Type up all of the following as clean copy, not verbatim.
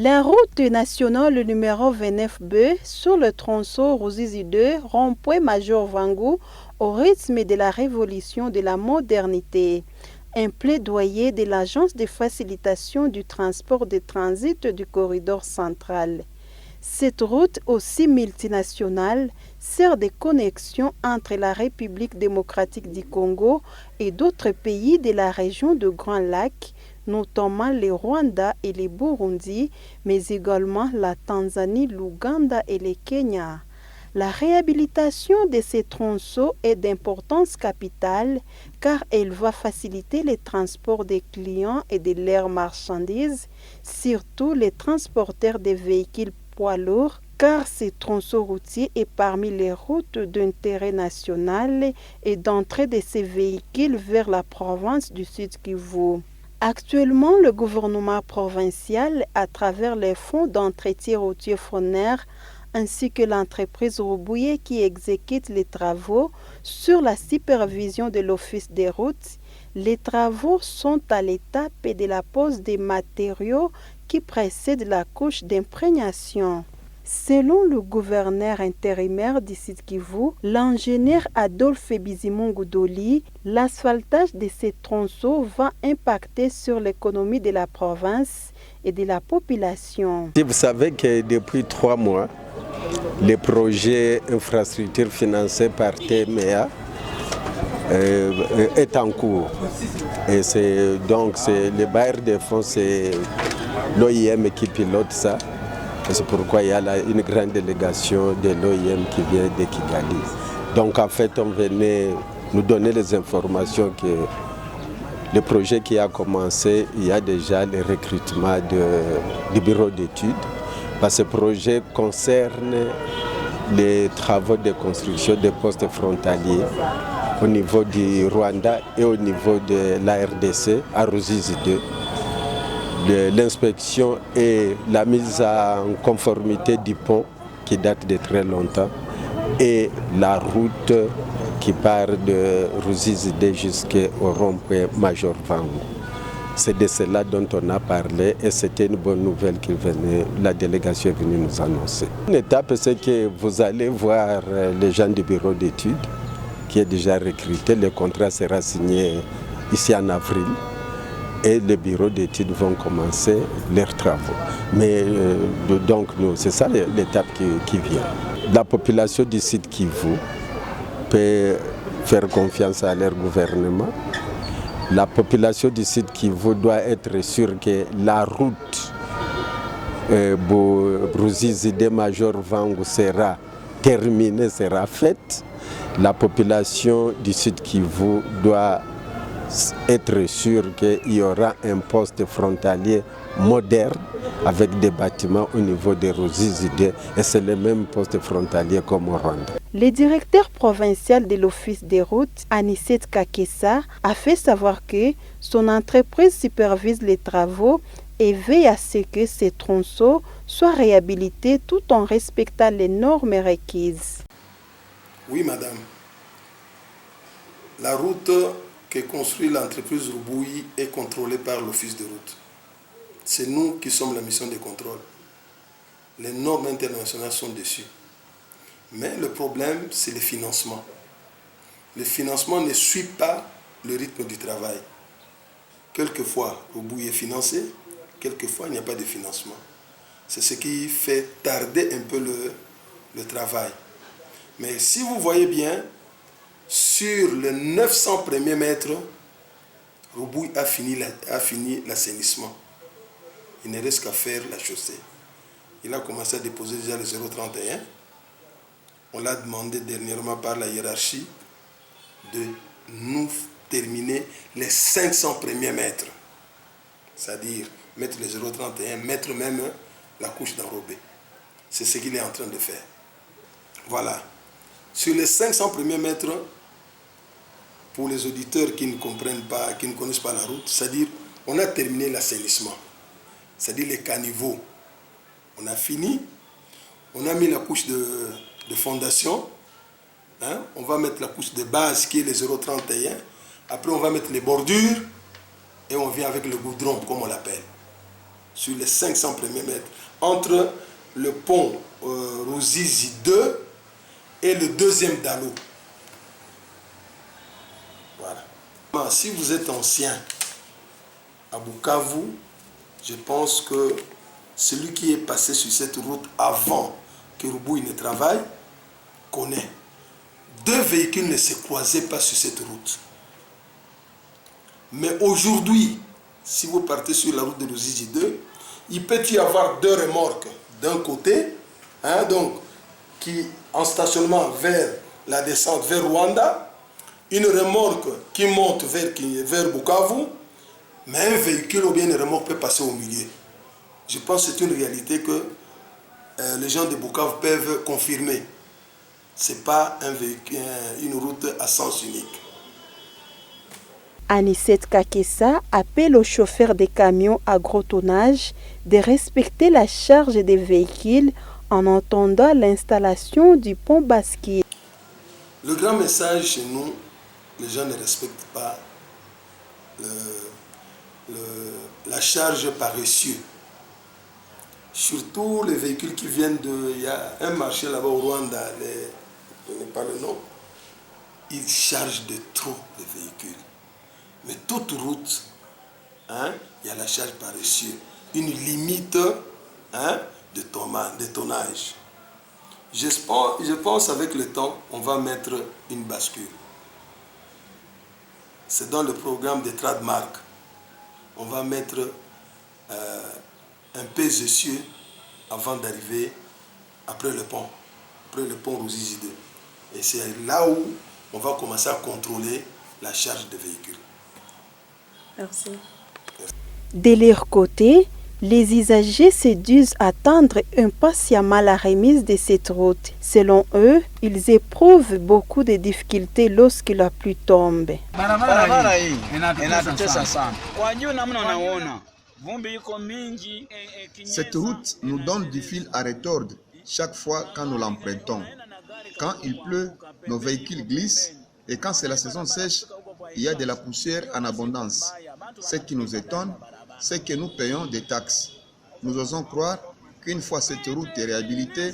La route nationale numéro 29B sur le tronçon Ruzizi 2, rond-point Major Vangu, au rythme de la révolution de la modernité. Un plaidoyer de l'Agence de facilitation du transport de transit du corridor central. Cette route aussi multinationale sert de connexion entre la République démocratique du Congo et d'autres pays de la région de Grand Lac, notamment le Rwanda et le Burundi, mais également la Tanzanie, l'Ouganda et le Kenya. La réhabilitation de ces tronçons est d'importance capitale car elle va faciliter le transport des clients et de leurs marchandises, surtout les transporteurs des véhicules poids lourds, car ce tronçon routier est parmi les routes d'intérêt national et d'entrée de ces véhicules vers la province du Sud-Kivu. Actuellement, le gouvernement provincial, à travers les fonds d'entretien routier FONER, ainsi que l'entreprise Robouye qui exécute les travaux sur la supervision de l'Office des routes, les travaux sont à l'étape de la pose des matériaux qui précèdent la couche d'imprégnation. Selon le gouverneur intérimaire du Sud-Kivu, l'ingénieur Adolphe Bizimungu Doli, l'asphaltage de ces tronçons va impacter sur l'économie de la province et de la population. Vous savez que depuis 3 mois, le projet infrastructure financé par TMEA est en cours. Et c'est le bailleur de fonds, c'est l'OIM qui pilote ça. C'est pourquoi il y a une grande délégation de l'OIM qui vient de Kigali. Donc en fait, on venait nous donner les informations que le projet qui a commencé, il y a déjà le recrutement du bureau d'études. Parce que ce projet concerne les travaux de construction des postes frontaliers au niveau du Rwanda et au niveau de la RDC à Ruzizi 2. L'inspection et la mise en conformité du pont qui date de très longtemps et la route qui part de Ruzizi 2 jusqu'au rond-point Major Vangu. C'est de cela dont on a parlé et c'était une bonne nouvelle que la délégation est venue nous annoncer. Une étape, c'est que vous allez voir les gens du bureau d'études qui est déjà recruté. Le contrat sera signé ici en avril et les bureaux d'études vont commencer leurs travaux. Mais donc, c'est ça l'étape qui vient. La population du site Kivu peut faire confiance à leur gouvernement. La population du site Kivu doit être sûre que la route Ruzizi 2 Major Vangu sera terminée, sera faite. La population du sud Kivu doit être sûre qu'il y aura un poste frontalier moderne avec des bâtiments au niveau de Ruzizi 2 et c'est le même poste frontalier comme au Rwanda. Le directeur provincial de l'Office des routes, Anicette Kakessa, a fait savoir que son entreprise supervise les travaux et veille à ce que ces tronçons soient réhabilités tout en respectant les normes requises. Oui, madame. La route que construit l'entreprise Robouye est contrôlée par l'Office des routes. C'est nous qui sommes la mission de contrôle. Les normes internationales sont dessus. Mais le problème, c'est le financement. Le financement ne suit pas le rythme du travail. Quelquefois, Robouye est financé, quelquefois, il n'y a pas de financement. C'est ce qui fait tarder un peu le travail. Mais si vous voyez bien, sur les 900 premiers mètres, Robouye a fini l'assainissement. Il ne reste qu'à faire la chaussée. Il a commencé à déposer déjà le 031. On l'a demandé dernièrement par la hiérarchie de nous terminer les 500 premiers mètres. C'est-à-dire mettre le 031, mettre même la couche d'enrobé. C'est ce qu'il est en train de faire. Voilà. Sur les 500 premiers mètres, pour les auditeurs qui ne comprennent pas, qui ne connaissent pas la route, c'est-à-dire on a terminé l'assainissement. C'est-à-dire les caniveaux. On a fini. On a mis la couche de fondation. On va mettre la couche de base qui est le 031. Après, on va mettre les bordures et on vient avec le goudron, comme on l'appelle. sur les 500 premiers mètres, entre le pont Ruzizi 2 et le deuxième Dalo. Voilà. Si vous êtes ancien à Bukavu, je pense que celui qui est passé sur cette route avant que Rubouille ne travaille connaît. 2 véhicules ne se croisaient pas sur cette route. Mais aujourd'hui, si vous partez sur la route de Ruzizi 2, il peut y avoir 2 remorques d'un côté, donc qui en stationnement vers la descente vers Rwanda, une remorque qui monte vers Bukavu, mais un véhicule ou bien une remorque peut passer au milieu. Je pense que c'est une réalité que les gens de Bukavu peuvent confirmer. Ce n'est pas une route à sens unique. Anicette Kakessa appelle aux chauffeurs des camions à gros tonnage de respecter la charge des véhicules en entendant l'installation du pont Basquiat. Le grand message chez nous, les gens ne respectent pas la charge par essieu. Surtout les véhicules qui viennent de... Il y a un marché là-bas au Rwanda, je n'ai pas le nom, ils chargent de trop de véhicules. Mais toute route, il y a la charge par essieu, une limite de tonnage. Je pense avec le temps, on va mettre une bascule. C'est dans le programme de Tradmark. On va mettre un pèse-essieu avant d'arriver après le pont Ruzizi 2. Et c'est là où on va commencer à contrôler la charge des véhicules. Merci. De leur côté, les usagers se disent attendre impatiemment la remise de cette route. Selon eux, ils éprouvent beaucoup de difficultés lorsque la pluie tombe. Cette route nous donne du fil à retordre chaque fois quand nous l'empruntons. Quand il pleut, nos véhicules glissent et quand c'est la saison sèche, il y a de la poussière en abondance. Ce qui nous étonne, c'est que nous payons des taxes. Nous osons croire qu'une fois cette route est réhabilitée,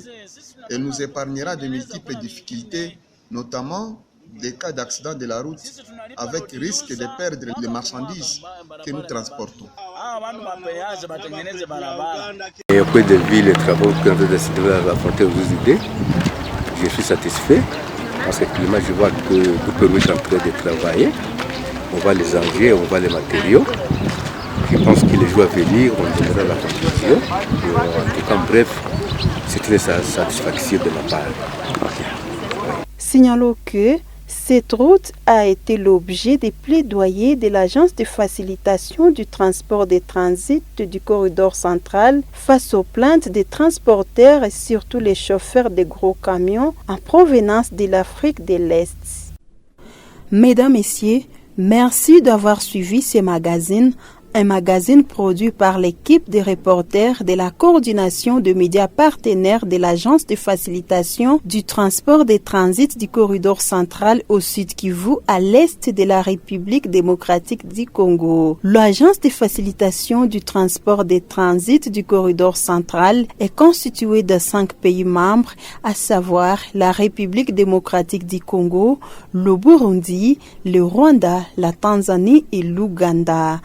elle nous épargnera de multiples difficultés, notamment des cas d'accident de la route, avec risque de perdre les marchandises que nous transportons. Et au point de vue, les travaux qu'on veut décider d'affronter aux idées, je suis satisfait parce que actuellement je vois que nous pouvons être en train de travailler. On voit les engrais, on voit les matériaux. Je pense que les jours à venir, on donnera la conclusion. En tout cas, bref, c'est une satisfaction de ma part. Signalons que cette route a été l'objet des plaidoyers de l'Agence de facilitation du transport des transits du corridor central face aux plaintes des transporteurs et surtout les chauffeurs de gros camions en provenance de l'Afrique de l'Est. Mesdames, Messieurs, merci d'avoir suivi ce magazine. Un magazine produit par l'équipe de reporters de la coordination de médias partenaires de l'Agence de facilitation du transport des transits du corridor central au Sud Kivu à l'est de la République démocratique du Congo. L'Agence de facilitation du transport des transits du corridor central est constituée de 5 pays membres, à savoir la République démocratique du Congo, le Burundi, le Rwanda, la Tanzanie et l'Ouganda.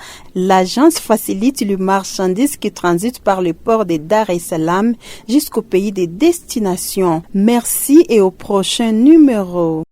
L'agence facilite les marchandises qui transitent par le port de Dar es Salaam jusqu'au pays de destination. Merci et au prochain numéro.